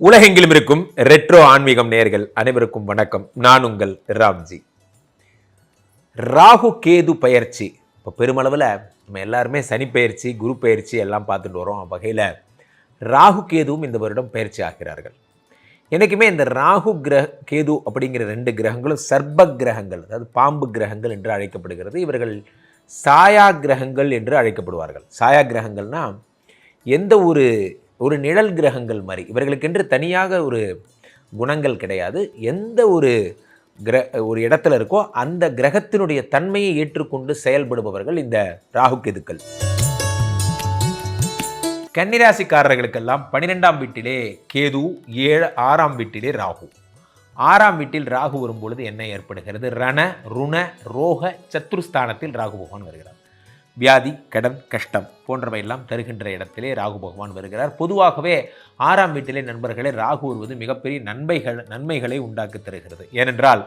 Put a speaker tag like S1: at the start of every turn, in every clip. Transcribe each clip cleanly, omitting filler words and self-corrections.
S1: உலகெங்கிலும் இருக்கும் ரெட்ரோ ஆன்மீகம் நேயர்கள் அனைவருக்கும் வணக்கம். நான் உங்கள் ராம்ஜி. ராகு கேது பயிற்சி இப்போ பெருமளவில் நம்ம எல்லாருமே சனி பயிற்சி, குரு பயிற்சி எல்லாம் பார்த்துட்டு வரோம். வகையில் ராகு கேதுவும் இந்த வருடம் பயிற்சி ஆகிறார்கள். என்றைக்குமே இந்த ராகு கேது அப்படிங்கிற ரெண்டு கிரகங்களும் சர்ப கிரகங்கள், அதாவது பாம்பு கிரகங்கள் என்று அழைக்கப்படுகிறது. இவர்கள் சாயா கிரகங்கள் என்று அழைக்கப்படுவார்கள். சாயா கிரகங்கள்னால் எந்த ஒரு நிழல் கிரகங்கள் மாதிரி, இவர்களுக்கென்று தனியாக ஒரு குணங்கள் கிடையாது. எந்த ஒரு இடத்துல இருக்கோ அந்த கிரகத்தினுடைய தன்மையை ஏற்றுக்கொண்டு செயல்படுபவர்கள் இந்த ராகு கேதுக்கள். கன்னிராசிக்காரர்களுக்கெல்லாம் 12ஆம் வீட்டிலே கேது, 6ஆம் வீட்டிலே ராகு. 6ஆம் வீட்டில் ராகு வரும்பொழுது என்ன ஏற்படுகிறது? ரண ருண ரோக சத்ருஸ்தானத்தில் ராகு பகவான் வருகிறார். வியாதி, கடன், கஷ்டம் போன்றவையெல்லாம் தருகின்ற இடத்திலே ராகு பகவான் வருகிறார். பொதுவாகவே 6ஆம் வீட்டிலே நண்பர்களே ராகு வருவது மிகப்பெரிய நன்மைகளை உண்டாக்கி தருகிறது. ஏனென்றால்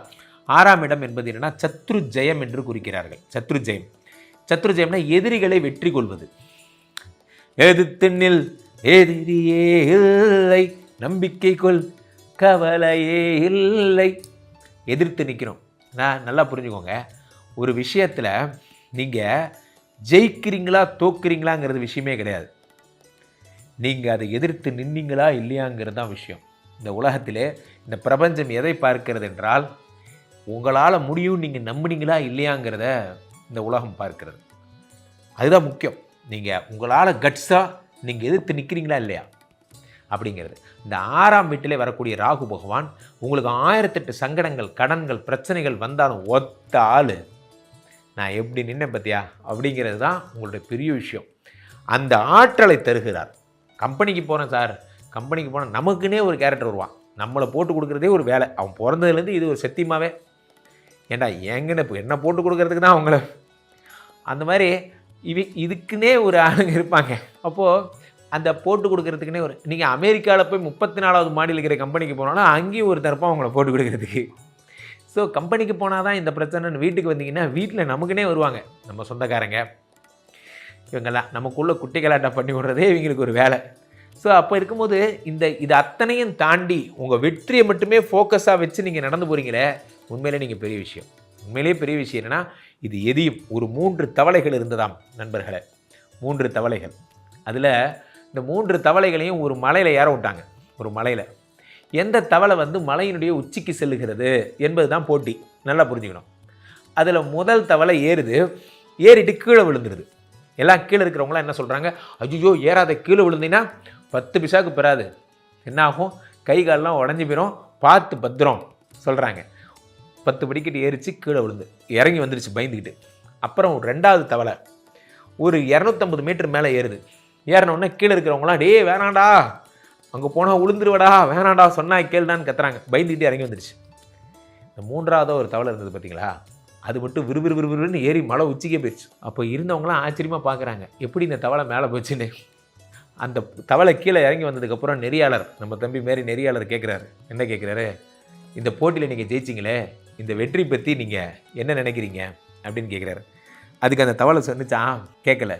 S1: 6ஆம் இடம் என்பது என்னன்னா சத்ரு ஜெயம் என்று குறிக்கிறார்கள். சத்ரு ஜெயம்னா எதிரிகளை வெற்றி கொள்வது. எதிர்த்து எதிரியே இல்லை, நம்பிக்கை கொள், கவலையே இல்லை. எதிர்த்து நிற்கிறோம். நான் நல்லா புரிஞ்சுக்கோங்க, ஒரு விஷயத்தில் நீங்கள் ஜெயிக்கிறீங்களா தோக்குறீங்களாங்கிறது விஷயமே கிடையாது. நீங்கள் அதை எதிர்த்து நின்னீங்களா இல்லையாங்கிறது தான் விஷயம். இந்த உலகத்திலே இந்த பிரபஞ்சம் எதை பார்க்கிறது என்றால் உங்களால் முடியும் நீங்கள் நம்புனீங்களா இல்லையாங்கிறத இந்த உலகம் பார்க்கிறது. அதுதான் முக்கியம். நீங்கள் உங்களால் கட்ஸாக நீங்கள் எதிர்த்து நிற்கிறீங்களா இல்லையா அப்படிங்கிறது. இந்த 6ஆம் வீட்டிலே வரக்கூடிய ராகு பகவான் உங்களுக்கு 1008 சங்கடங்கள், கடன்கள், பிரச்சனைகள் வந்தாலும் ஒத்த ஆள் நான் எப்படி நின்னேன் பார்த்தியா அப்படிங்கிறது தான் உங்களுடைய பெரிய விஷயம். அந்த ஆற்றலை தருகிறார். கம்பெனிக்கு போகிறேன் சார், கம்பெனிக்கு போனால் நமக்குன்னே ஒரு கேரக்டர் வருவான். நம்மளை போட்டு கொடுக்குறதே ஒரு வேலை. அவன் பிறந்ததுலேருந்து இது ஒரு சத்தியமாகவே ஏண்டா ஏங்கன்னு இப்போ என்ன போட்டு கொடுக்குறதுக்கு தான் அவங்கள அந்த மாதிரி இதுக்குன்னே ஒரு ஆளுங்க இருப்பாங்க. அப்போது அந்த போட்டு கொடுக்குறதுக்குன்னே நீங்கள் அமெரிக்காவில் போய் 34வது மாடியில் இருக்கிற கம்பெனிக்கு போனாலும் அங்கேயும் ஒரு தரப்பாக அவங்கள போட்டு கொடுக்குறதுக்கு. ஸோ கம்பெனிக்கு போனால் தான் இந்த பிரச்சனைன்னு வீட்டுக்கு வந்தீங்கன்னா வீட்டில் நமக்குன்னே வருவாங்க நம்ம சொந்தக்காரங்க. இவங்கெல்லாம் நமக்குள்ளே குட்டி கலாட்டம் பண்ணி விடுறதே இவங்களுக்கு ஒரு வேலை. ஸோ அப்போ இருக்கும்போது இது அத்தனையும் தாண்டி உங்கள் வெற்றியை மட்டுமே ஃபோக்கஸாக வச்சு நீங்கள் நடந்து போகிறீங்களே, உண்மையிலே நீங்கள் பெரிய விஷயம். உண்மையிலே பெரிய விஷயம் என்னென்னா, இது எதையும் ஒரு 3 தவளைகள் இருந்ததாம் நண்பர்களே. 3 தவளைகள். அதில் இந்த 3 தவளைகளையும் ஒரு மலையில் ஏற விட்டாங்க. ஒரு மலையில் எந்த தவளை மலையினுடைய உச்சிக்கு செல்லுகிறது என்பது தான் போட்டி. நல்லா புரிஞ்சுக்கணும். அதில் முதல் தவளை ஏறிட்டு கீழே விழுந்துருது. எல்லாம் கீழே இருக்கிறவங்களாம் என்ன சொல்கிறாங்க? ஐயோ ஏறாத, கீழே விழுந்தீங்கன்னா 10 பிசாக்கு பெறாது, என்ன ஆகும், கை காலெலாம் உடஞ்சி போயிடும், பார்த்து பத்திரம் சொல்கிறாங்க. 10 படிக்கட்டு ஏறிச்சு, கீழே விழுந்து இறங்கி வந்துடுச்சு பயந்துக்கிட்டு. அப்புறம் 2வது தவளை ஒரு 250 மீட்டர் மேலே ஏறினோடனே கீழே இருக்கிறவங்களாம் டே வேணாண்டா, அங்கே போனால் உளுந்துருவடா, வேணாண்டா, சொன்னா கேள்டான்னு கத்துறாங்க. பயந்துக்கிட்டே இறங்கி வந்துடுச்சு. இந்த 3ஆவதோ ஒரு தவளை இருந்தது பார்த்தீங்களா, அது மட்டும் விறுவிறுன்னு ஏறி மலை உச்சிக்கே போயிடுச்சு. அப்போ இருந்தவங்களாம் ஆச்சரியமாக பார்க்குறாங்க, எப்படி இந்த தவளை மேலே போச்சுன்னு. அந்த தவளை கீழே இறங்கி வந்ததுக்கப்புறம் நெறியாளர், நம்ம தம்பி மாரி நெறியாளர் கேட்குறாரு. என்ன கேட்குறாரு? இந்த போட்டியில் நீங்கள் ஜெயிச்சிங்களே, இந்த வெற்றி பற்றி நீங்கள் என்ன நினைக்கிறீங்க அப்படின்னு கேட்குறாரு. அதுக்கு அந்த தவளை சொன்னிச்சான், கேட்கல,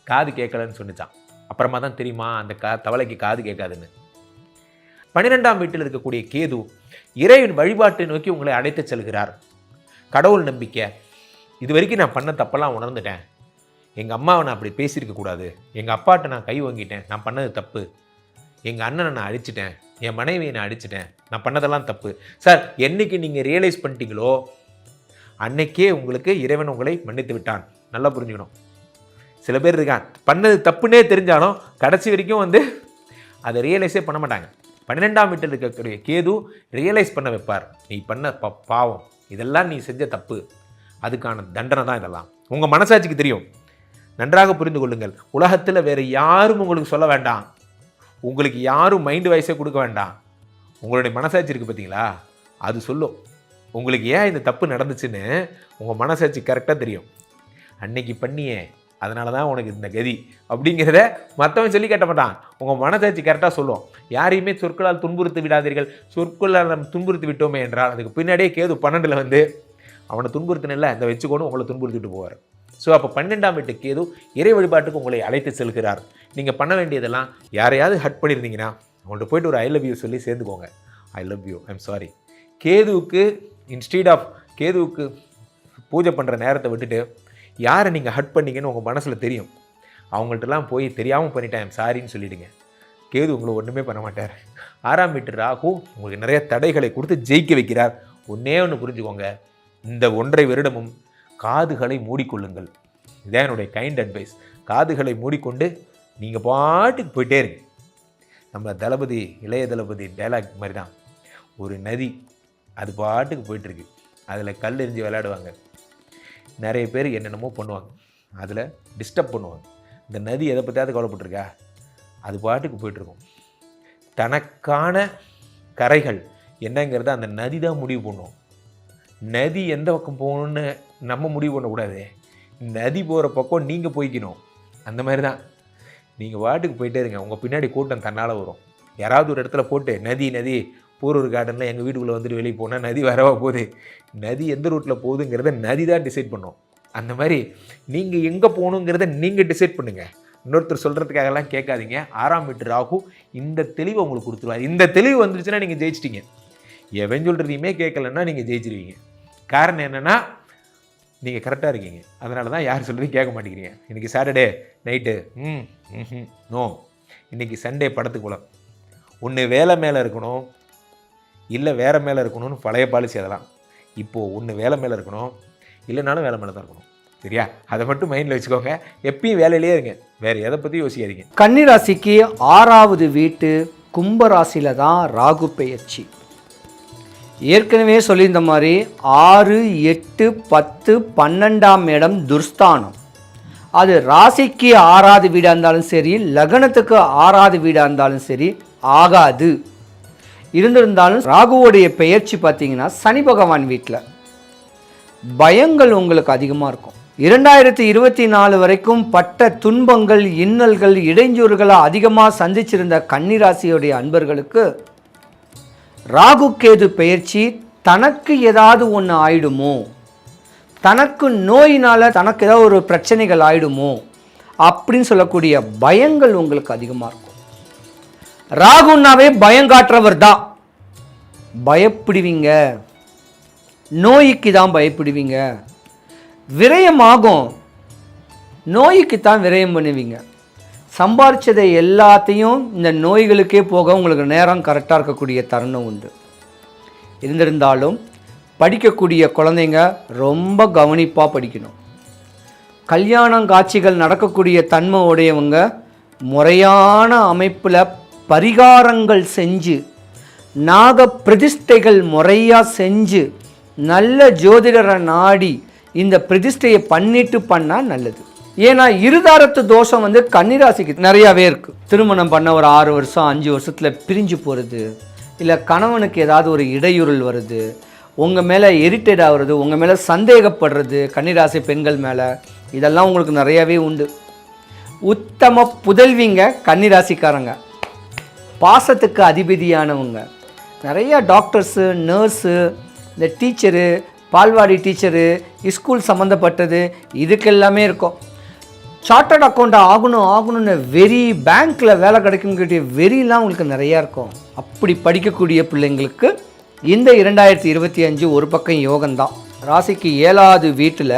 S1: காது கேட்கலன்னு சொன்னிச்சான். அப்புறமா தான் தெரியுமா அந்த தவளைக்கு காது கேட்காதுன்னு. 12ஆம் வீட்டில் இருக்கக்கூடிய கேது இறைவன் வழிபாட்டை நோக்கி உங்களை அழைத்து செல்கிறார். கடவுள் நம்பிக்கை. இது வரைக்கும் நான் பண்ண தப்பெல்லாம் உணர்ந்துட்டேன். எங்கள் அம்மாவை நான் அப்படி பேசியிருக்கக்கூடாது, எங்கள் அப்பாட்ட நான் கை வாங்கிட்டேன், நான் பண்ணது தப்பு, எங்கள் அண்ணனை நான் அடிச்சிட்டேன், என் மனைவியை நான் அடிச்சிட்டேன், நான் பண்ணதெல்லாம் தப்பு. சார், என்னைக்கு நீங்கள் ரியலைஸ் பண்ணிட்டீங்களோ அன்னைக்கே உங்களுக்கு இறைவன் உங்களை மன்னித்து விட்டான். நல்லா புரிஞ்சுக்கணும். சில பேர் இருக்கான், பண்ணது தப்புன்னே தெரிஞ்சாலும் கடைசி வரைக்கும் அதை ரியலைஸே பண்ண மாட்டாங்க. 12ஆம் வீட்டில் இருக்கக்கூடிய கேது ரியலைஸ் பண்ண வைப்பார். நீ பண்ண பாவம், இதெல்லாம் நீ செஞ்ச தப்பு, அதுக்கான தண்டனை தான் இதெல்லாம். உங்கள் மனசாட்சிக்கு தெரியும். நன்றாக புரிந்து கொள்ளுங்கள். உலகத்தில் வேறு யாரும் உங்களுக்கு சொல்ல வேண்டாம், உங்களுக்கு யாரும் மைண்டு வயசே கொடுக்க வேண்டாம். உங்களுடைய மனசாட்சி இருக்குது பார்த்தீங்களா, அது சொல்லும் உங்களுக்கு ஏன் இந்த தப்பு நடந்துச்சுன்னு. உங்கள் மனசாட்சி கரெக்டாக தெரியும். அன்னைக்கு பண்ணியே, அதனால தான் உனக்கு இந்த கதி அப்படிங்கிறத மற்றவன் சொல்லி கேட்ட மாட்டான். உங்கள் மனசாட்சி கரெக்டாக சொல்லும். யாரையுமே சொற்களால் துன்புறுத்தி விடாதீர்கள். சொற்களால் நம்ம துன்புறுத்தி விட்டோமே என்றால் அதுக்கு பின்னாடியே கேது 12ல் அவனை துன்புறுத்தினில்ல, இந்த வச்சுக்கொண்டு உங்களை துன்புறுத்திட்டு போவார். ஸோ அப்போ 12ஆம் வீட்டு கேது இறை வழிபாட்டுக்கு உங்களை அழைத்து செல்கிறார். நீங்கள் பண்ண வேண்டியதெல்லாம், யாரையாவது ஹட் பண்ணியிருந்தீங்கன்னா அவங்கள்ட்ட போய்ட்டு ஒரு ஐ லவ் யூ சொல்லி சேர்ந்துக்கோங்க. I love you, I'm sorry. கேதுவுக்கு இன்ஸ்டீட் ஆஃப் கேதுவுக்கு பூஜை பண்ணுற நேரத்தை விட்டுட்டு யாரை நீங்கள் ஹட் பண்ணீங்கன்னு உங்கள் மனசில் தெரியும், அவங்கள்ட்டலாம் போய் தெரியாமல் பண்ணிட்டேன் ஐம் சாரின்னு சொல்லிவிடுங்க. கேது உங்களை ஒன்றுமே பண்ண மாட்டார். 6ஆம் வீட்டு ராகு உங்களுக்கு நிறைய தடைகளை கொடுத்து ஜெயிக்க வைக்கிறார். ஒன்றே ஒன்று புரிஞ்சுக்கோங்க, இந்த 1.5 வருடமும் காதுகளை மூடிக்கொள்ளுங்கள். இதான் என்னுடைய கைண்ட் அட்வைஸ். காதுகளை மூடிக்கொண்டு நீங்கள் பாட்டுக்கு போயிட்டே இருங்க. நம்ம தளபதி இளைய தளபதி டைலாக் மாதிரி தான், ஒரு நதி அது பாட்டுக்கு போயிட்டுருக்கு, அதில் கல் எறிஞ்சு விளையாடுவாங்க, நிறைய பேர் என்னென்னமோ பண்ணுவாங்க, அதில் டிஸ்டர்ப் பண்ணுவாங்க. இந்த நதி எதை பற்றியாவது கவலைப்பட்டிருக்கா? அது பாட்டுக்கு போயிட்டுருக்கும். தனக்கான கரைகள் என்னங்கிறத அந்த நதி தான் முடிவு பண்ணும். நதி எந்த பக்கம் போகணுன்னு நம்ம முடிவு பண்ணக்கூடாது, நதி போகிற பக்கம் நீங்கள் போய்க்கணும். அந்த மாதிரி தான் நீங்கள் பாட்டுக்கு போயிட்டே இருங்க, உங்கள் பின்னாடி கூட்டம் தன்னால் வரும். யாராவது ஒரு இடத்துல போட்டு நதி நதி பூரூர் கார்டனில் எங்கள் வீட்டுக்குள்ளே வந்துட்டு வெளியே போனால் நதி வரவா போகுது, நதி எந்த ரூட்டில் போகுதுங்கிறத நதி தான் டிசைட் பண்ணும். அந்த மாதிரி நீங்கள் எங்கே போகணுங்கிறத நீங்கள் டிசைட் பண்ணுங்கள். இன்னொருத்தர் சொல்கிறதுக்காகலாம் கேட்காதீங்க. 6ஆம் வீட்டு ராகு இந்த தெளிவை உங்களுக்கு கொடுத்துருவார். இந்த தெளிவு வந்துருச்சுன்னா நீங்கள் ஜெயிச்சிட்டிங்க. எவன் சொல்கிறதையுமே கேட்கலன்னா நீங்கள் ஜெயிச்சிருவீங்க. காரணம் என்னென்னா நீங்கள் கரெக்டாக இருக்கீங்க. அதனால தான் யார் சொல்கிறதையும் கேட்க மாட்டேங்கிறீங்க. இன்றைக்கி சாட்டர்டே நைட்டு நோ, இன்றைக்கி சண்டே படத்துக்குள்ள ஒன்று வேலை மேலே இருக்கணும், இல்லை வேறு மேலே இருக்கணும்னு பழைய பாலிசி. அதெல்லாம் இப்போது ஒன்று வேலை மேலே இருக்கணும், இல்லைனாலும் வேலை மேலே தான் இருக்கணும். சரியா? அதை மட்டும் மைண்டில் வச்சுக்கோங்க. எப்பயும் வேலையிலே இருங்க, வேறு எதை பற்றி யோசிக்காதீங்க.
S2: கன்னிராசிக்கு 6வது வீட்டு கும்பராசியில் தான் ராகு பெயர்ச்சி. ஏற்கனவே சொல்லியிருந்த மாதிரி 6, 8, 10, 12ஆம் இடம் துர்ஸ்தானம். அது ராசிக்கு 6வது வீடாக இருந்தாலும் சரி, லக்னத்துக்கு 6வது வீடாக இருந்தாலும் சரி ஆகாது. இருந்திருந்தாலும் ராகுவோடைய பெயர்ச்சி பார்த்தீங்கன்னா சனி பகவான் வீட்டில் பயங்கள் உங்களுக்கு அதிகமாக இருக்கும். 2024 வரைக்கும் பட்ட துன்பங்கள், இன்னல்கள், இடைஞ்சூறுகளை அதிகமாக சந்திச்சிருந்த கன்னிராசியுடைய அன்பர்களுக்கு ராகு கேது பெயர்ச்சி தனக்கு ஏதாவது ஒன்று ஆயிடுமோ, தனக்கு நோயினால் தனக்கு ஏதாவது ஒரு பிரச்சனைகள் ஆயிடுமோ அப்படின்னு சொல்லக்கூடிய பயங்கள் உங்களுக்கு அதிகமாக இருக்கும். ராகுன்னாவே பயங்காற்றவர் தான். பயப்படுவீங்க, நோய்க்கு தான் பயப்படுவீங்க, விரயமாகும், நோய்க்கு தான் விரயம் பண்ணுவீங்க. சம்பாரிச்சதை எல்லாத்தையும் இந்த நோய்களுக்கே போக உங்களுக்கு நேரம் கரெக்டாக இருக்கக்கூடிய தருணம் உண்டு. இருந்திருந்தாலும் படிக்கக்கூடிய குழந்தைங்க ரொம்ப கவனிப்பாக படிக்கணும். கல்யாணம் காட்சிகள் நடக்கக்கூடிய தன்மை உடையவங்க முறையான அமைப்பில் பரிகாரங்கள் செஞ்சு, நாக பிரதிஷ்டைகள் முறையாக செஞ்சு, நல்ல ஜோதிடரை நாடி இந்த பிரதிஷ்டையை பண்ணிட்டு பண்ணால் நல்லது. ஏன்னா இருதாரத்து தோஷம் கன்னிராசிக்கு நிறையாவே இருக்குது. திருமணம் பண்ண ஒரு 6 வருஷம் 5 வருஷத்தில் பிரிஞ்சு போகிறது, இல்லை கணவனுக்கு ஏதாவது ஒரு இடையூறல் வருது, உங்கள் மேலே இரிட்டேட் ஆகுறது, உங்கள் மேலே சந்தேகப்படுறது, கன்னிராசி பெண்கள் மேலே, இதெல்லாம் உங்களுக்கு நிறையாவே உண்டு. உத்தம புதல்விங்க கன்னிராசிக்காரங்க, பாசத்துக்கு அதிபதியானவங்க. நிறையா டாக்டர்ஸு, நர்ஸு, இந்த டீச்சரு, பால்வாடி டீச்சரு, ஸ்கூல் சம்மந்தப்பட்டது இதுக்கெல்லாமே இருக்கும். சார்ட்டர்ட் அக்கௌண்ட் ஆகணும்னு வெறி, பேங்க்கில் வேலை கிடைக்குங்கிற வெறிலாம் உங்களுக்கு நிறையா இருக்கும். அப்படி படிக்கக்கூடிய பிள்ளைங்களுக்கு இந்த 2025 ஒரு பக்கம் யோகம்தான். ராசிக்கு 7வது வீட்டில்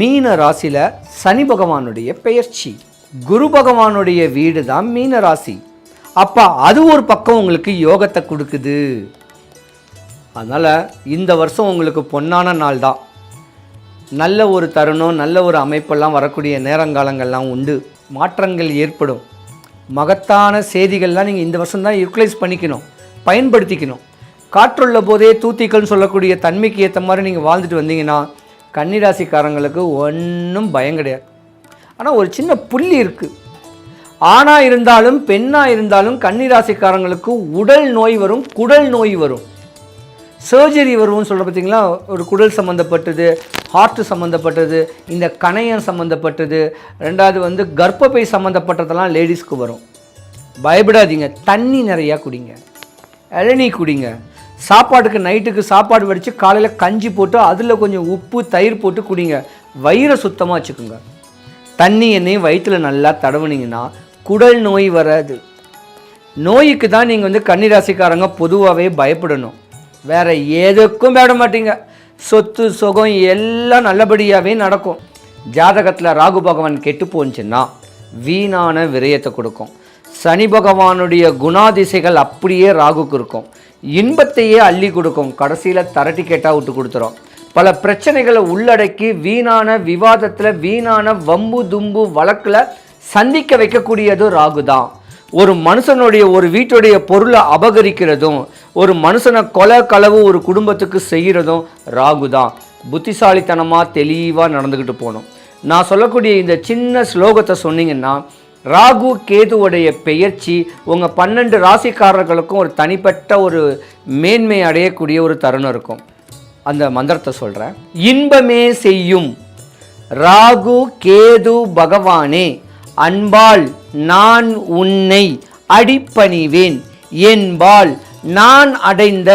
S2: மீன ராசியில் சனி பகவானுடைய பெயர்ச்சி, குரு பகவானுடைய வீடு தான் மீன ராசி. அப்போ அது ஒரு பக்கம் உங்களுக்கு யோகத்தை கொடுக்குது. அதனால் இந்த வருஷம் உங்களுக்கு பொன்னான நாள் தான். நல்ல ஒரு தருணம், நல்ல ஒரு அமைப்பெல்லாம் வரக்கூடிய நேரங்காலங்கள்லாம் உண்டு. மாற்றங்கள் ஏற்படும். மகத்தான செய்திகள்லாம் நீங்கள் இந்த வருஷம் தான் யூட்டிலைஸ் பண்ணிக்கணும், பயன்படுத்திக்கணும். காற்றுள்ள போதே தூத்திக்கள்னு சொல்லக்கூடிய தன்மைக்கு ஏற்ற மாதிரி நீங்கள் வாழ்ந்துட்டு வந்தீங்கன்னா கன்னிராசிக்காரங்களுக்கு ஒன்றும் பயம் கிடையாது. ஆனால் ஒரு சின்ன புள்ளி இருக்குது. ஆணாக இருந்தாலும் பெண்ணாக இருந்தாலும் கன்னிராசிக்காரங்களுக்கு உடல் நோய் வரும், குடல் நோய் வரும், சர்ஜரி வரும்னு சொல்கிற பார்த்தீங்களா. ஒரு குடல் சம்மந்தப்பட்டது, ஹார்ட்டு சம்மந்தப்பட்டது, இந்த கணையம் சம்மந்தப்பட்டது, ரெண்டாவது கர்ப்பப்பை சம்மந்தப்பட்டதெல்லாம் லேடிஸ்க்கு வரும். பயப்படாதீங்க. தண்ணி நிறையா குடிங்க, இளநீ குடிங்க. சாப்பாட்டுக்கு நைட்டுக்கு சாப்பாடு வடித்து காலையில் கஞ்சி போட்டு அதில் கொஞ்சம் உப்பு தயிர் போட்டு குடிங்க. வயிறை சுத்தமாக வச்சுக்கோங்க. தண்ணி எண்ணெய் வயிற்றில் நல்லா தடவுனீங்கன்னா குடல் நோய் வராது. நோய்க்கு தான் நீங்கள் வந்து கன்னிராசிக்காரங்க பொதுவாகவே பயப்படணும். வேறு எதுக்கும் பயப்பட மாட்டீங்க. சொத்து சுகம் எல்லாம் நல்லபடியாகவே நடக்கும். ஜாதகத்தில் ராகு பகவான் கெட்டு போச்சுன்னா வீணான விரயத்தை கொடுக்கும். சனி பகவானுடைய குணாதிசைகள் அப்படியே ராகுக்கு இருக்கும். இன்பத்தையே அள்ளி கொடுக்கும். கடைசியில் தரட்டி கேட்டால் விட்டு கொடுத்துரும். பல பிரச்சனைகளை உள்ளடக்கி வீணான விவாதத்தில், வீணான வம்பு தும்பு வழக்கில் சந்திக்க வைக்கக்கூடியது ராகு தான். ஒரு மனுஷனுடைய, ஒரு வீட்டுடைய பொருளை அபகரிக்கிறதும், ஒரு மனுஷனை கொலை களவு ஒரு குடும்பத்துக்கு செய்கிறதும் ராகு தான். புத்திசாலித்தனமாக தெளிவாக நடந்துக்கிட்டு போகணும். நான் சொல்லக்கூடிய இந்த சின்ன ஸ்லோகத்தை சொன்னீங்கன்னா, ராகு கேதுவுடைய பெயர்ச்சி உங்கள் 12 ராசிக்காரர்களுக்கும் ஒரு தனிப்பட்ட ஒரு மேன்மை அடையக்கூடிய ஒரு தருணம் இருக்கும். அந்த மந்திரத்தை சொல்கிறேன். இன்பமே செய்யும் ராகு கேது பகவானே, அன்பால் நான் உன்னை அடிப்பணிவேன், என்பால் நான் அடைந்த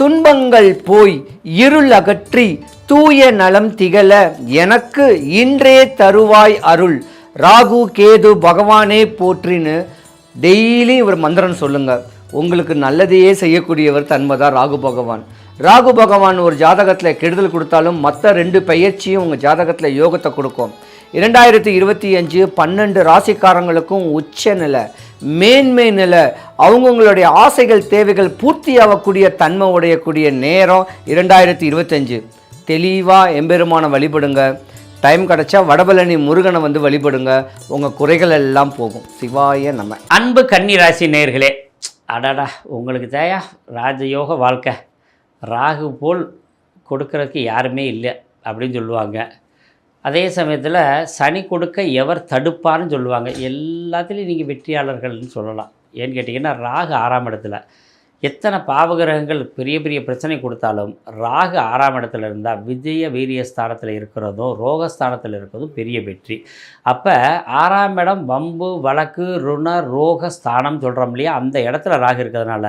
S2: துன்பங்கள் போய் இருள் அகற்றி தூய நலம் திகழ எனக்கு இன்றே தருவாய் அருள், ராகு கேது பகவானே போற்றின்னு டெய்லி ஒரு மந்திரம் சொல்லுங்க. உங்களுக்கு நல்லதையே செய்யக்கூடியவர் தன்மைதான் ராகு பகவான். ராகு பகவான் ஒரு ஜாதகத்தில் கெடுதல் கொடுத்தாலும் மற்ற 2 பெயர்ச்சியும் உங்கள் ஜாதகத்தில் யோகத்தை கொடுக்கும். 2025 12 ராசிக்காரங்களுக்கும் உச்ச நிலை, மேன்மை நிலை, அவங்கவுங்களுடைய ஆசைகள் தேவைகள் பூர்த்தியாகக்கூடிய தன்மை உடையக்கூடிய நேரம் 2025. தெளிவாக எம்பெருமான வழிபடுங்க. டைம் கிடச்சா வடபழனி முருகனை வந்து வழிபடுங்க. உங்கள் குறைகள் எல்லாம் போகும். சிவாய நம.
S3: அன்பு கன்னி ராசி நேயர்களே, அடாடா உங்களுக்கு தேயா ராஜயோக வாழ்க்கை, ராகு போல் கொடுக்கறதுக்கு யாருமே இல்லை அப்படின்னு சொல்லுவாங்க. அதே சமயத்தில் சனி கொடுக்க எவர் தடுப்பார்னு சொல்லுவாங்க. எல்லாத்துலேயும் நீங்கள் வெற்றியாளர்கள்னு சொல்லலாம். ஏன்னு கேட்டிங்கன்னா, ராகு 6ஆம் இடத்துல. எத்தனை பாவகிரகங்கள் பெரிய பெரிய பிரச்சனை கொடுத்தாலும் ராகு 6ஆம் இடத்துல இருந்தால் விஜய வீரிய ஸ்தானத்தில் இருக்கிறதும் ரோகஸ்தானத்தில் இருக்கிறதும் பெரிய வெற்றி. அப்போ 6ஆம் இடம் வம்பு வழக்கு ருண ரோக ஸ்தானம் சொல்கிறோம் இல்லையா, அந்த இடத்துல ராகு இருக்கிறதுனால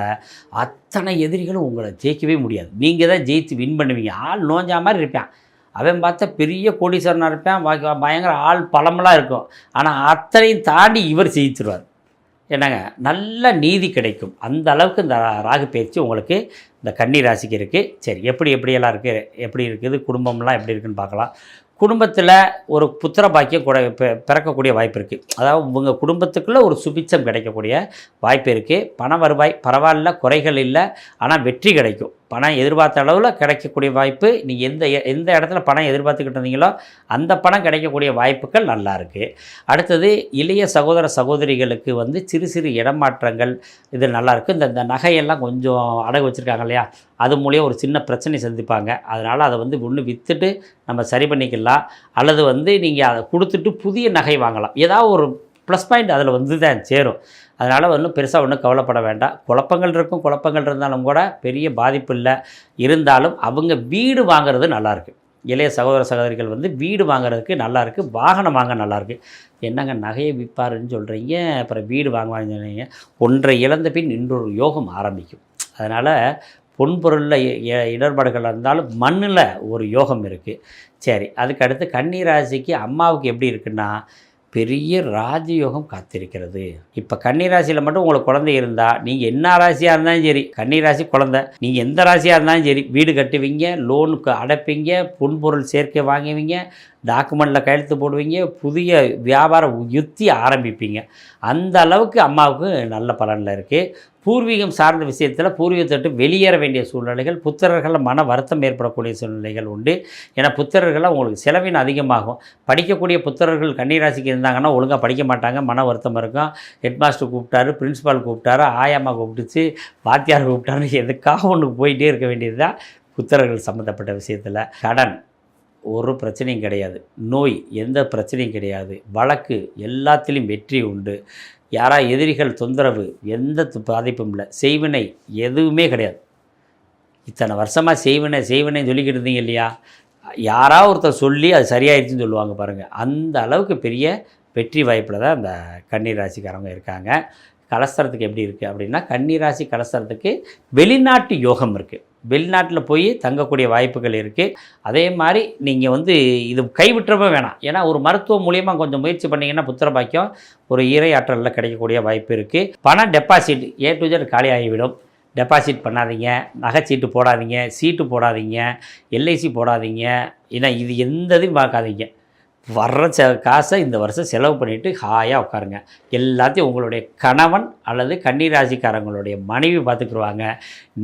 S3: அத்தனை எதிரிகளும் உங்களை ஜெயிக்கவே முடியாது. நீங்கள் தான் ஜெயித்து வின் பண்ணுவீங்க. ஆள் நோஞ்சா மாதிரி இருப்பான். அவன் பார்த்தா பெரிய கோடீஸ்வரனாக இருப்பான், பயங்கர ஆள் பலமெல்லாம் இருக்கும். ஆனால் அத்தனையும் தாண்டி இவர் ஜெயிச்சிருவார். என்னங்க, நல்ல நீதி கிடைக்கும். அந்த அளவுக்கு இந்த ராகு பயிற்சி உங்களுக்கு இந்த கன்னி ராசிக்கு இருக்குது. சரி, எப்படியெல்லாம் இருக்குது, எப்படி இருக்குது, குடும்பம்லாம் எப்படி இருக்குதுன்னு பார்க்கலாம். குடும்பத்தில் ஒரு புத்திர பாக்கியம் கூட பிறக்கக்கூடிய வாய்ப்பு இருக்குது. அதாவது உங்கள் குடும்பத்துக்குள்ளே ஒரு சுபிச்சம் கிடைக்கக்கூடிய வாய்ப்பு இருக்குது. பண வருவாய் பரவாயில்ல, குறைகள் இல்லை, ஆனால் வெற்றி கிடைக்கும். பணம் எதிர்பார்த்த அளவில் கிடைக்கக்கூடிய வாய்ப்பு. நீங்கள் எந்த இடத்துல பணம் எதிர்பார்த்துக்கிட்டு இருந்தீங்களோ அந்த பணம் கிடைக்கக்கூடிய வாய்ப்புகள் நல்லா இருக்குது. அடுத்தது இளைய சகோதர சகோதரிகளுக்கு வந்து சிறு சிறு இடமாற்றங்கள் இது நல்லாயிருக்கு. இந்த நகையெல்லாம் கொஞ்சம் அடகு வச்சுருக்காங்க இல்லையா, அது மூலியம் ஒரு சின்ன பிரச்சனை சந்திப்பாங்க. அதனால் அதை வந்து ஒன்று விற்றுட்டு நம்ம சரி பண்ணிக்கலாம், அல்லது வந்து நீங்கள் அதை கொடுத்துட்டு புதிய நகை வாங்கலாம். ஏதாவது ஒரு ப்ளஸ் பாயிண்ட் அதில் வந்து தான் சேரும். அதனால் ஒன்றும் பெருசாக ஒன்றும் கவலைப்பட வேண்டாம். குழப்பங்கள் இருந்தாலும் கூட பெரிய பாதிப்பு இல்லை. இருந்தாலும் அவங்க வீடு வாங்கிறது நல்லாயிருக்கு. இளைய சகோதர சகோதரிகள் வந்து வீடு வாங்குறதுக்கு நல்லாயிருக்கு. வாகனம் வாங்க நல்லாயிருக்கு. என்னங்க நகையை விற்பாருன்னு சொல்கிறீங்க, அப்புறம் வீடு வாங்குவாங்கன்னு சொன்னீங்க. ஒன்றை இழந்த பின் இன்னொரு யோகம் ஆரம்பிக்கும். அதனால் பொன்பொருளில் இடர்பாடுகள் இருந்தாலும் மண்ணில் ஒரு யோகம் இருக்குது. சரி, அதுக்கு அடுத்து கன்னி ராசிக்கு அம்மாவுக்கு எப்படி இருக்குன்னா, பெரிய ராஜயோகம் காத்திருக்கிறது. இப்போ கன்னிராசியில் மட்டும் உங்களுக்கு குழந்தை இருந்தால், நீங்கள் என்ன ராசியாக இருந்தாலும் சரி, கன்னிராசி குழந்தை, நீங்கள் எந்த ராசியாக இருந்தாலும் சரி, வீடு கட்டுவீங்க, லோனுக்கு அடைப்பீங்க, பொன்பொருள் சேர்க்கை வாங்குவீங்க, டாக்குமெண்ட்டில் கையெழுத்து போடுவீங்க, புதிய வியாபார யுத்தி ஆரம்பிப்பீங்க. அந்த அளவுக்கு அம்மாவுக்கு நல்ல பலனில் இருக்குது. பூர்வீகம் சார்ந்த விஷயத்தில் பூர்வீகத்தை விட்டு வெளியேற வேண்டிய சூழ்நிலைகள், புத்திரர்கள் மன வருத்தம் ஏற்படக்கூடிய சூழ்நிலைகள் உண்டு. ஏன்னா புத்திரர்களாக உங்களுக்கு செலவின் அதிகமாகும். படிக்கக்கூடிய புத்திரர்கள் கன்னிராசிக்கு இருந்தாங்கன்னா ஒழுங்காக படிக்க மாட்டாங்க, மன வருத்தம் இருக்கும். ஹெட்மாஸ்டர் கூப்பிட்டாரு, பிரின்ஸிபால் கூப்பிட்டாரு, ஆயாம்மா கூப்பிட்டுச்சு, வாத்தியார் கூப்பிட்டாரு, எதுக்காக ஒன்றுக்கு போயிட்டே இருக்க வேண்டியது தான் புத்திரர்கள் சம்மந்தப்பட்ட விஷயத்தில். கடன் ஒரு பிரச்சனையும் கிடையாது, நோய் எந்த பிரச்சனையும் கிடையாது, வழக்கு எல்லாத்திலையும் வெற்றி உண்டு. யாரா எதிரிகள் தொந்தரவு எந்த பாதிப்பும் இல்லை. செய்வினை எதுவுமே கிடையாது. இத்தனை வருஷமாக செய்வினைன்னு சொல்லிக்கிட்டு இருந்தீங்க இல்லையா, யாராவது ஒருத்தர் சொல்லி அது சரியாயிடுச்சுன்னு சொல்லுவாங்க பாருங்கள். அந்த அளவுக்கு பெரிய வெற்றி வாய்ப்பில் தான் அந்த கன்னி ராசிக்காரங்க இருக்காங்க. கலஸ்தரத்துக்கு எப்படி இருக்குது அப்படின்னா, கன்னி ராசி கலஸ்தரத்துக்கு வெளிநாட்டு யோகம் இருக்குது. வெளிநாட்டில் போய் தங்கக்கூடிய வாய்ப்புகள் இருக்குது. அதே மாதிரி நீங்கள் வந்து இது கைவிட்டுறவே வேணாம். ஏன்னா ஒரு மருத்துவம் மூலியமாக கொஞ்சம் முயற்சி பண்ணிங்கன்னா புத்திர பாக்கியம் ஒரு இறையாற்றலில் கிடைக்கக்கூடிய வாய்ப்பு இருக்குது. பண டெபாசிட் A to Z காலி ஆகிவிடும். டெபாசிட் பண்ணாதீங்க, நகைச்சீட்டு போடாதீங்க, சீட்டு போடாதீங்க, எல்ஐசி போடாதீங்க. ஏன்னா இது எந்த இதையும் பார்க்காதீங்க. வர்ற காசை இந்த வருஷம் செலவு பண்ணிவிட்டு ஹாயாக உட்காருங்க. எல்லாத்தையும் உங்களுடைய கணவன் அல்லது கன்னிராசிக்காரங்களுடைய மனைவி பார்த்துக்குருவாங்க.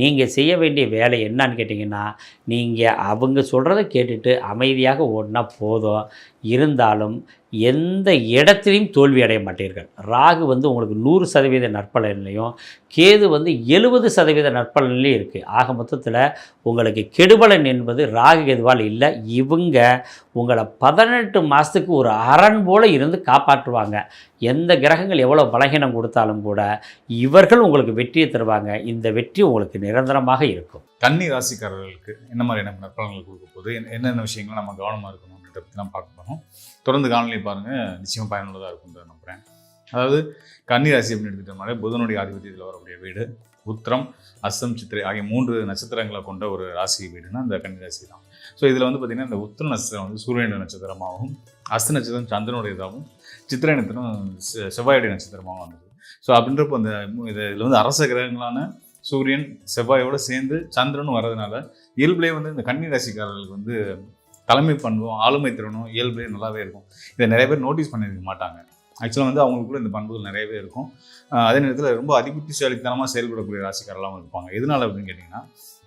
S3: நீங்கள் செய்ய வேண்டிய வேலை என்னன்னு கேட்டிங்கன்னா, நீங்கள் அவங்க சொல்கிறத கேட்டுட்டு அமைதியாக ஓடினா போதும். இருந்தாலும் எந்த இடத்துலையும் தோல்வி அடைய மாட்டீர்கள். ராகு வந்து உங்களுக்கு 100% நற்பலன்லையும், கேது வந்து 70% நற்பலன்லையும் இருக்குது. ஆக மொத்தத்தில் உங்களுக்கு கெடுபலன் என்பது ராகு கேதுவால் இல்லை. இவங்க உங்களை 18 மாதத்துக்கு ஒரு அரண் போல் இருந்து காப்பாற்றுவாங்க. எந்த கிரகங்கள் எவ்வளோ பலகீனம் கொடுத்தாலும் கூட இவர்கள் உங்களுக்கு வெற்றியை தருவாங்க. இந்த வெற்றி உங்களுக்கு நிரந்தரமாக இருக்கும்.
S4: கன்னி ராசிக்காரர்களுக்கு என்ன மாதிரியான நற்பலன்கள் கொடுக்க போகுது, என்னென்ன விஷயங்கள் நம்ம கவனமாக இருக்கணும் அப்படின்றத பற்றி தான் பார்க்க போகிறோம். தொடர்ந்து காணொலி பாருங்கள், நிச்சயமாக பயனுள்ளதாக இருக்கும்னு நம்புகிறேன். அதாவது கன்னி ராசி அப்படின்னு எடுத்துக்கிட்டோம்னாலே புதனுடைய ஆதிபத்தியத்தில் வரக்கூடிய வீடு உத்திரம், அஸ்தம், சித்திரை ஆகிய 3 நட்சத்திரங்களை கொண்ட ஒரு ராசி வீடுனா அந்த கன்னி ராசி தான். ஸோ இதில் வந்து பார்த்திங்கன்னா இந்த உத்திர நட்சத்திரம் வந்து சூரியனுடைய நட்சத்திரமாகவும், அஸ்த நட்சத்திரம் சந்திரனுடையதாகவும், சித்திரை நட்சத்திரம் செவ்வாயுடைய நட்சத்திரமாகவும் வந்தது. ஸோ அப்படின்றப்போ அந்த இதில் வந்து அரச கிரகங்களான சூரியன் செவ்வாயோடு சேர்ந்து சந்திரனும் வர்றதுனால இயல்புலேயே வந்து இந்த கன்னி ராசிக்காரர்களுக்கு வந்து தலைமை பண்பும் ஆளுமை திறனும் இயல்புலேயே நல்லாவே இருக்கும். இதை நிறைய பேர் நோட்டீஸ் பண்ணியிருக்க மாட்டாங்க. ஆக்சுவலாக வந்து அவங்களுக்கு கூட இந்த பண்புகள் நிறையவே இருக்கும். அதே நேரத்தில் ரொம்ப அதிபுத்திசாலித்தனமாக செயல்படக்கூடிய ராசிக்காரெல்லாம் இருப்பாங்க. எதனால அப்படின்னு கேட்டிங்கன்னா,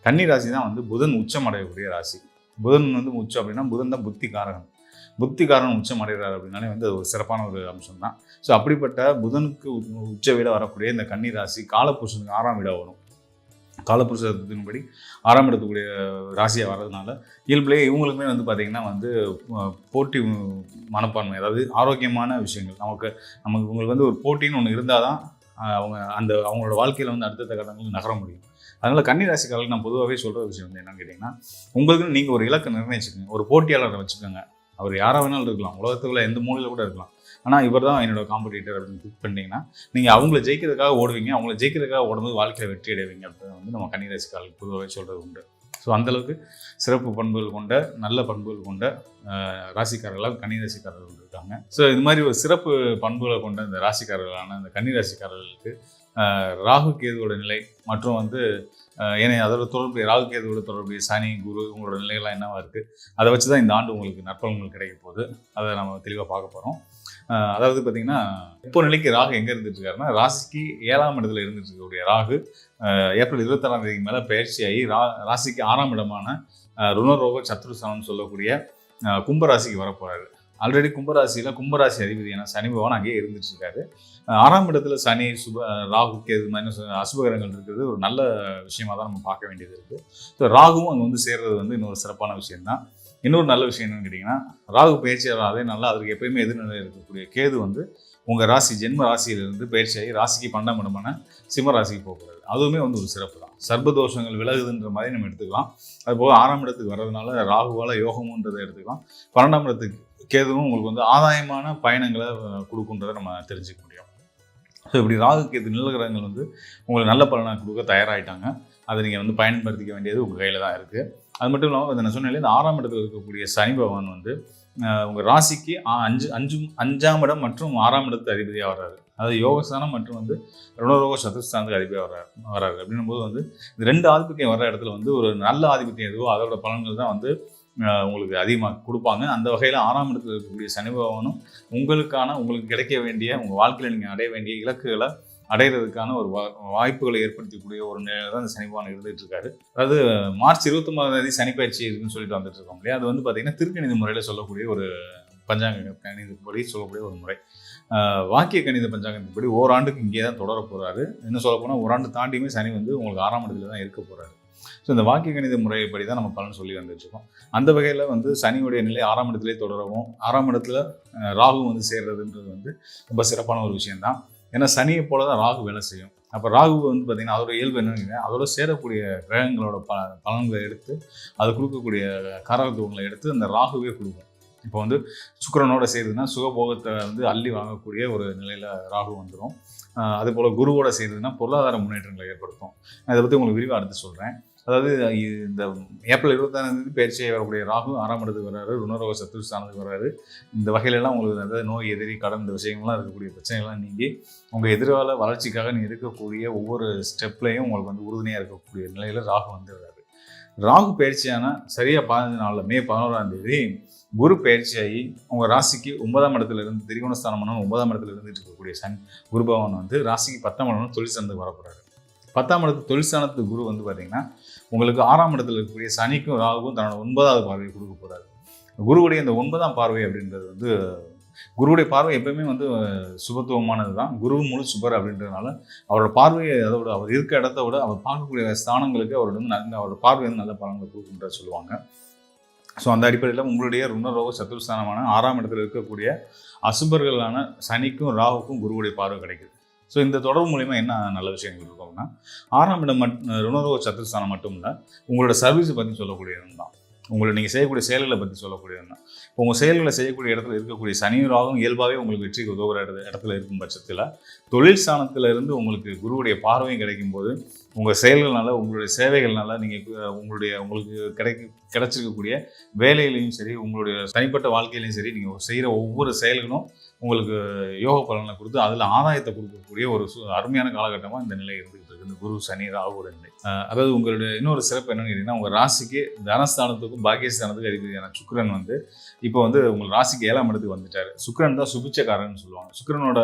S4: கன்னி ராசி தான் வந்து புதன் உச்சம் அடையக்கூடிய ராசி. புதன் வந்து உச்சம் அப்படின்னா புதன் தான் புத்திகாரன் உச்சம் அடைகிறார் அப்படின்னாலே வந்து அது ஒரு சிறப்பான ஒரு அம்சம் தான். ஸோ அப்படிப்பட்ட புதனுக்கு உச்ச வீட வரக்கூடிய இந்த கன்னி ராசி காலபுருஷனுக்கு 6ஆம் வீடாக வரும். காலபுருஷத்தின்படி 6ஆம் இடத்துக்குரிய ராசியாக வர்றதுனால இயல்புலேயே இவங்களுக்குமே வந்து பார்த்திங்கன்னா வந்து போட்டி மனப்பான்மை, அதாவது ஆரோக்கியமான விஷயங்கள் நமக்கு இவங்களுக்கு வந்து ஒரு போட்டின்னு ஒன்று இருந்தால் தான் அவங்களோட வாழ்க்கையில் வந்து அடுத்தடுத்த கட்டங்களுக்கு நகர முடியும். அதனால் கன்னி ராசிக்காரர்களுக்கு நான் பொதுவாகவே சொல்கிற விஷயம் வந்து என்னன்னு கேட்டிங்கன்னா, உங்களுக்கு நீங்கள் ஒரு இலக்கை நிர்ணயிச்சுக்கோங்க. ஒரு போட்டியாளரை வச்சுக்கோங்க. அவர் யாராக வேணாலும் இருக்கலாம், உலகத்துக்குள்ள எந்த மூலையில் கூட இருக்கலாம். ஆனால் இவர் தான் என்னோட காம்படிட்டர் அப்படின்னு பிக் பண்ணிட்டீங்கன்னா நீங்கள் அவங்கள ஜெயிக்கிறதுக்காக ஓடுவீங்க. அவங்கள ஜெயிக்கிறதுக்காக ஓடும்போது வாழ்க்கையில் வெற்றி அடைவீங்க அப்படின்னு வந்து நம்ம கன்னி ராசிக்காரர்களுக்கு பொதுவாகவே சொல்கிறது உண்டு. ஸோ அந்தளவுக்கு சிறப்பு பண்புகள் கொண்ட நல்ல பண்புகள் கொண்ட ராசிக்காரர்களாக கன்னி ராசிக்காரர்கள் இருக்காங்க. ஸோ இது மாதிரி ஒரு சிறப்பு பண்புகளை கொண்ட இந்த ராசிக்காரர்களான இந்த கன்னி ராசிக்காரர்களுக்கு ராகு கேதுவோட நிலை மற்றும் வந்து ஏன்னா அதோட தொடர்புடைய ராகு கேதுவோட தொடர்புடைய சனி குரு உங்களோட நிலைகள்லாம் என்னவா இருக்குது, அதை வச்சு தான் இந்த ஆண்டு உங்களுக்கு நற்பலன்கள் கிடைக்க போகுது. அதை நம்ம தெளிவாக பார்க்க போகிறோம். அதாவது பார்த்திங்கன்னா, இப்போ நிலைக்கு ராகு எங்கே இருந்துட்டு இருக்காருன்னா, ராசிக்கு 7ஆம் இடத்துல இருந்துட்டு இருக்கக்கூடிய ராகு ஏப்ரல் 26ஆம் தேதிக்கு மேலே பயிற்சியாகி ராசிக்கு 6ஆம் இடமான ருணரோக சத்ருஸ்தானம்னு சொல்லக்கூடிய கும்பராசிக்கு வரப்போகிறாரு. ஆல்ரெடி கும்பராசி அதிபதியான சனி பகவான் அங்கேயே இருந்துட்டு இருக்காரு. 6ஆம் இடத்துல சனி ராகு கேது மாதிரி அசுபகரங்கள் இருக்கிறது ஒரு நல்ல விஷயமா தான் நம்ம பார்க்க வேண்டியது இருக்குது. ஸோ ராகுவும் அங்கே வந்து சேர்றது வந்து இன்னொரு சிறப்பான விஷயம்தான். இன்னொரு நல்ல விஷயம் என்னன்னு கேட்டிங்கன்னா, ராகு பயிற்சியாக அதே நல்லா அதற்கு எப்பயுமே எதிர்நிலை இருக்கக்கூடிய கேது வந்து உங்கள் ராசி ஜென்ம ராசியிலிருந்து பயிற்சியாகி ராசிக்கு 12ஆம் இடமான சிம்ம ராசிக்கு போகக்கூடாது. அதுவுமே வந்து ஒரு சிறப்பு தான். சர்பதோஷங்கள் விலகுதுன்ற மாதிரி நம்ம எடுத்துக்கலாம். அதுபோக 6ஆம் இடத்துக்கு வர்றதுனால ராகுவால் யோகமுன்றதை எடுத்துக்கலாம். 12ஆம் இடத்துக்கு கேதுவும் உங்களுக்கு வந்து ஆதாயமான பயணங்களை கொடுக்குன்றதை நம்ம தெரிஞ்சுக்க முடியும். ஸோ இப்படி ராகு கேது நல்ல கிரகங்கள் வந்து உங்களுக்கு நல்ல பலனாக கொடுக்க தயாராகிட்டாங்க. அதை நீங்கள் வந்து பயன்படுத்திக்க வேண்டியது உங்கள் கையில் தான் இருக்குது. அது மட்டும் இல்லாமல் நான் சொன்னாலே இந்த 6ஆம் இடத்துல இருக்கக்கூடிய சனி பகவான் வந்து உங்கள் ராசிக்கு 5ஆம் இடம் மற்றும் 6ஆம் இடத்துக்கு அதிபதியாக வர்றாரு. அதாவது யோகஸ்தானம் மற்றும் வந்து ருணரோக சதுர்ஸ்தானத்துக்கு அதிபதியாக வர்றாரு. அப்படின்னும் போது வந்து இந்த 2 ஆதிபத்தியம் வர்ற இடத்துல வந்து ஒரு நல்ல ஆதிபத்தியம் எதுவோ அதோட பலன்கள் தான் வந்து உங்களுக்கு அதிகமாக கொடுப்பாங்க. அந்த வகையில் 6ஆம் இடத்துல இருக்கக்கூடிய சனி பகவானும் உங்களுக்கு கிடைக்க வேண்டிய உங்கள் வாழ்க்கையில் நீங்கள் அடைய வேண்டிய இலக்குகளை அடைகிறதுக்கான ஒரு வாய்ப்புகளை ஏற்படுத்தக்கூடிய ஒரு நிலையில தான் இந்த சனி பகவான் இருந்துகிட்டு இருக்காரு. அதாவது மார்ச் 29ஆம் தேதி சனி பயிற்சி இருக்குன்னு சொல்லிட்டு வந்துட்டு இருக்கோம் இல்லையா, அது வந்து பார்த்தீங்கன்னா திருக்கணித முறையில் சொல்லக்கூடிய ஒரு பஞ்சாங்க கணிதப்படி சொல்லக்கூடிய ஒரு முறை. வாக்கிய கணித பஞ்சாங்கத்தின்படி ஓராண்டுக்கு இங்கே தான் தொடர போகிறாரு. இன்னும் சொல்ல போனால் ஓராண்டு தாண்டியுமே சனி வந்து உங்களுக்கு 6ஆம் இடத்துல தான் இருக்க போகிறாரு. ஸோ இந்த வாக்கிய கணித முறைப்படி தான் நம்ம பலன் சொல்லி வந்துட்டுருக்கோம். அந்த வகையில் வந்து சனியுடைய நிலை 6ஆம் இடத்துலேயே தொடரவும் 6ஆம் இடத்துல ராகு வந்து சேர்றதுன்றது வந்து ரொம்ப சிறப்பான ஒரு விஷயம்தான். ஏன்னா சனியை போல தான் ராகு வேலை செய்யும். அப்போ ராகு வந்து பார்த்திங்கன்னா அதோட இயல்பு என்னன்னு அதோட சேரக்கூடிய கிரகங்களோட பலன்களை எடுத்து அது கொடுக்கக்கூடிய காரகத்துவங்களை எடுத்து அந்த ராகுவே கொடுக்கும். இப்போ வந்து சுக்கிரனோட செய்யுதுன்னா சுகபோகத்தை வந்து அள்ளி வாங்கக்கூடிய ஒரு நிலையில் ராகு வந்துடும். அதுபோல் குருவோட செய்யுதுன்னா பொருளாதார முன்னேற்றங்களை ஏற்படுத்தும். நான் இதை பற்றி உங்களுக்கு விரிவாக அடுத்து சொல்கிறேன். அதாவது இந்த ஏப்ரல் 26 பயிற்சியாக வரக்கூடிய ராகு 6ஆம் இடத்துக்கு வர்றாரு, ருணரோக சத்துருஸ்தானத்துக்கு வர்றாரு. இந்த வகையிலலாம் உங்களுக்கு அதாவது நோய், எதிரி, கடன் இந்த விஷயங்கள்லாம் இருக்கக்கூடிய பிரச்சனைகள்லாம் நீங்கி உங்கள் எதிர்கால வளர்ச்சிக்காக நீ இருக்கக்கூடிய ஒவ்வொரு ஸ்டெப்லையும் உங்களுக்கு வந்து உறுதுணையாக இருக்கக்கூடிய நிலையில் ராகு வந்துடுறாரு. ராகு பயிற்சியான சரியாக 15 நாளில் மே 11ஆம் தேதி குரு பயிற்சியாகி உங்கள் ராசிக்கு 9ஆம் இடத்துல இருந்து திரிகோணஸ்தானமான 9ஆம் இடத்துல இருந்துட்டு இருக்கக்கூடிய குரு பகவான் வந்து ராசிக்கு 10ஆம் இடம் தொழில் ஸ்தானத்துக்கு வரப்போறாரு. 10ஆம் இடத்து தொழில் ஸ்தானத்துக்கு குரு வந்து பார்த்தீங்கன்னா உங்களுக்கு 6ஆம் இடத்துல இருக்கக்கூடிய சனிக்கும் ராகுக்கும் தன்னோட 9வது பார்வையை கொடுக்க போறாரு. குருவுடைய இந்த 9ஆம் பார்வை அப்படின்றது வந்து குருவுடைய பார்வை எப்பவுமே வந்து சுபத்துவமானது தான். குரு முழு சுபர் அப்படின்றதுனால அவரோட பார்வையை அதோட அவர் இருக்க இடத்த விட அவர் பார்க்கக்கூடிய ஸ்தானங்களுக்கு அவரோட வந்து அவரோட பார்வை வந்து நல்ல பலன்களை கொடுக்குன்ற சொல்லுவாங்க. ஸோ அந்த அடிப்படையில் உங்களுடைய ருணரோக சத்துருஸ்தானமான 6ஆம் இடத்துல இருக்கக்கூடிய அசுபர்களான சனிக்கும் ராகுக்கும் குருவுடைய பார்வை கிடைக்குது. ஸோ இந்த தொடர்பு மூலிமா என்ன நல்ல விஷயங்கள் இருக்கும் அப்படின்னா 6ஆம் இடம் ருணரோக சத்துருஸ்தானம் மட்டும் இல்லை, உங்களோட சர்வீஸை பற்றி சொல்லக்கூடியது தான். உங்களை நீங்கள் செய்யக்கூடிய செயல்களை பற்றி சொல்லக்கூடியது தான். உங்கள் செயல்களை செய்யக்கூடிய இடத்துல இருக்கக்கூடிய சனியும் ராகும் இயல்பாகவே உங்களுக்கு வெற்றிக்கு உதவுற இடத்துல இருக்கும் பட்சத்தில் தொழில் ஸ்தானத்தில் இருந்து உங்களுக்கு குருவுடைய பார்வையும் கிடைக்கும் போது உங்கள் செயல்கள்னால உங்களுடைய சேவைகள்னால நீங்கள் உங்களுக்கு கிடைச்சிருக்கக்கூடிய வேலையிலையும் சரி உங்களுடைய தனிப்பட்ட வாழ்க்கையிலையும் சரி நீங்கள் செய்கிற ஒவ்வொரு செயல்களும் உங்களுக்கு யோக பலனை கொடுத்து அதில் ஆதாயத்தை கொடுக்கக்கூடிய ஒரு அருமையான காலகட்டமாக இந்த நிலை இருந்துகிட்டு இருக்கு, இந்த குரு சனி ராகுவோட நிலை. அதாவது உங்களுடைய இன்னொரு சிறப்பு என்னன்னு கேட்டிங்கன்னா உங்கள் ராசிக்கு தனஸ்தானத்துக்கும் பாக்கியஸ்தானத்துக்கும் அதிபதியான சுக்கிரன் வந்து இப்போ வந்து உங்கள் ராசிக்கு 7ஆம் இடத்துக்கு வந்துட்டார். சுக்கிரன் தான் சுபிச்சக்காரன்னு சொல்லுவாங்க. சுக்கிரனோட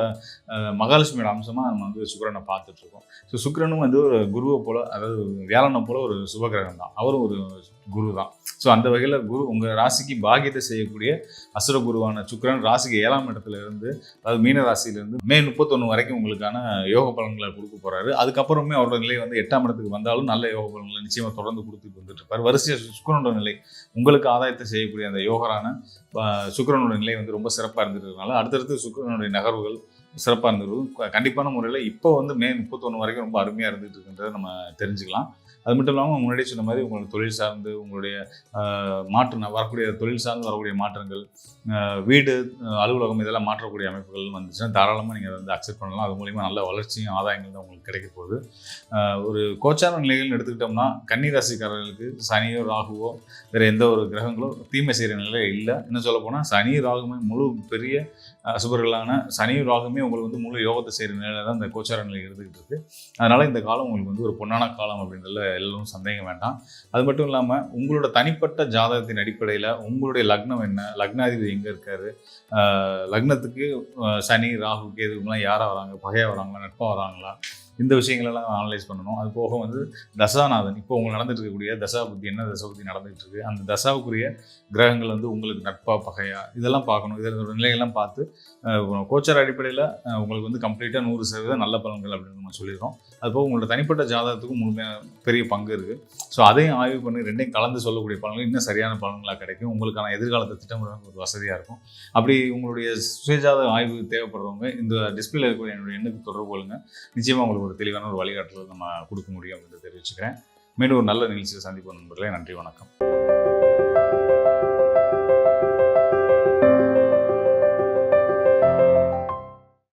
S4: மகாலட்சுமியோட அம்சமாக நம்ம வந்து சுக்கிரனை பார்த்துட்டு இருக்கோம். ஸோ சுக்கிரனும் வந்து ஒரு குருவை போல, அதாவது வியாழனை போல ஒரு சுபகிரகம் தான், அவரும் ஒரு குரு தான். ஸோ அந்த வகையில் குரு உங்கள் ராசிக்கு பாக்கியத்தை செய்யக்கூடிய அசுர குருவான சுக்கிரன் ராசிக்கு 7ஆம் இடத்துல இருந்து, அதாவது மீன ராசியிலிருந்து மே 31 வரைக்கும் உங்களுக்கான யோக பலன்களை கொடுக்க போறாரு. அதுக்கப்புறமே அவரோட நிலை வந்து 8ஆம் இடத்துக்கு வந்தாலும் நல்ல யோக பலன்களை நிச்சயமாக தொடர்ந்து கொடுத்துட்டு வந்துட்டு இருப்பார். வரிசையாக சுக்கிரனோட நிலை உங்களுக்கு ஆதாயத்தை செய்யக்கூடிய அந்த யோகரான சுக்கிரனோட நிலை வந்து ரொம்ப சிறப்பாக இருந்துருக்கனால அடுத்தடுத்து சுக்கிரனுடைய நகர்வுகள் சிறப்பாக இருந்துருக்கும். கண்டிப்பான முறையில் இப்போ வந்து மே 31 வரைக்கும் ரொம்ப அருமையாக இருந்துட்டு இருக்குன்றதை நம்ம தெரிஞ்சுக்கலாம். அது மட்டும் இல்லாமல் முன்னாடியே சொன்ன மாதிரி உங்களுக்கு தொழில் சார்ந்து உங்களுடைய வரக்கூடிய தொழில் சார்ந்து வரக்கூடிய மாற்றங்கள், வீடு, அலுவலகம் இதெல்லாம் மாற்றக்கூடிய அமைப்புகள் வந்துச்சுன்னா தாராளமாக நீங்கள் வந்து அக்செப்ட் பண்ணலாம். அது மூலிமா நல்ல வளர்ச்சியும் ஆதாயங்கள் தான் உங்களுக்கு கிடைக்க போகுது. ஒரு கோச்சார நிலைகள்னு எடுத்துக்கிட்டோம்னா கன்னி ராசிக்காரர்களுக்கு சனியோ ராகுவோ வேறு எந்த ஒரு கிரகங்களோ தீமை செய்கிற நிலை இல்லை. இன்னும் சொல்ல போனால் சனி ராகுமே முழு பெரிய அசுபர்களான சனியும் ராகுமே உங்களுக்கு வந்து முழு யோகத்தை செய்கிற நிலையில தான் இந்த கோச்சார நிலை இருந்துகிட்டு இருக்கு. அதனால இந்த காலம் உங்களுக்கு வந்து ஒரு பொன்னான காலம் அப்படின்றதுல எல்லோரும் சந்தேகம் வேண்டாம். அது மட்டும் இல்லாமல் உங்களோட தனிப்பட்ட ஜாதகத்தின் அடிப்படையில் உங்களுடைய லக்னம் என்ன, லக்னாதிபதி எங்கே இருக்காரு, லக்னத்துக்கு சனி ராகு கேதுலாம் யாராக வராங்க, பகையாக வராங்களா, நட்பாக வராங்களா, இந்த விஷயங்களெல்லாம் அனலைஸ் பண்ணணும். அது போக வந்து தசாநாதன் இப்போ உங்களுக்கு நடந்துட்டு இருக்கக்கூடிய தசா புத்தி என்ன தசா புத்தி நடந்துகிட்டு இருக்கு, அந்த தசாவுக்குரிய கிரகங்கள் வந்து உங்களுக்கு நட்பா பகையா இதெல்லாம் பார்க்கணும். இதோட நிலைகள்லாம் பார்த்து கோச்சார அடிப்படையில் உங்களுக்கு வந்து கம்ப்ளீட்டாக 100% நல்ல பலன்கள் அப்படின்னு நம்ம சொல்லிடுறோம். அதுபோக உங்களோட தனிப்பட்ட ஜாதகத்துக்கும் முழுமையாக பெரிய பங்கு இருக்குது. ஸோ அதையும் ஆய்வு பண்ணி ரெண்டையும் கலந்து சொல்லக்கூடிய பலன்கள் இன்னும் சரியான பலன்களாக கிடைக்கும். உங்களுக்கான எதிர்காலத்தை திட்டமிட ஒரு வசதியாக இருக்கும். அப்படி உங்களுடைய சுயஜாத ஆய்வு தேவைப்படுறவங்க இந்த டிஸ்பிளேல இருக்கக்கூடிய என்னுடைய எண்ணுக்கு தொடர்பு கொள்ளுங்க. நிச்சயமாக உங்களுக்கு ஒரு தெளிவான ஒரு வழிகாட்டுதல் நம்ம கொடுக்க முடியும் அப்படின்னு தெரிவிச்சுக்கிறேன். மீண்டும் ஒரு நல்ல நிகழ்ச்சியை சந்திப்போம் நண்பர்களே. நன்றி, வணக்கம்.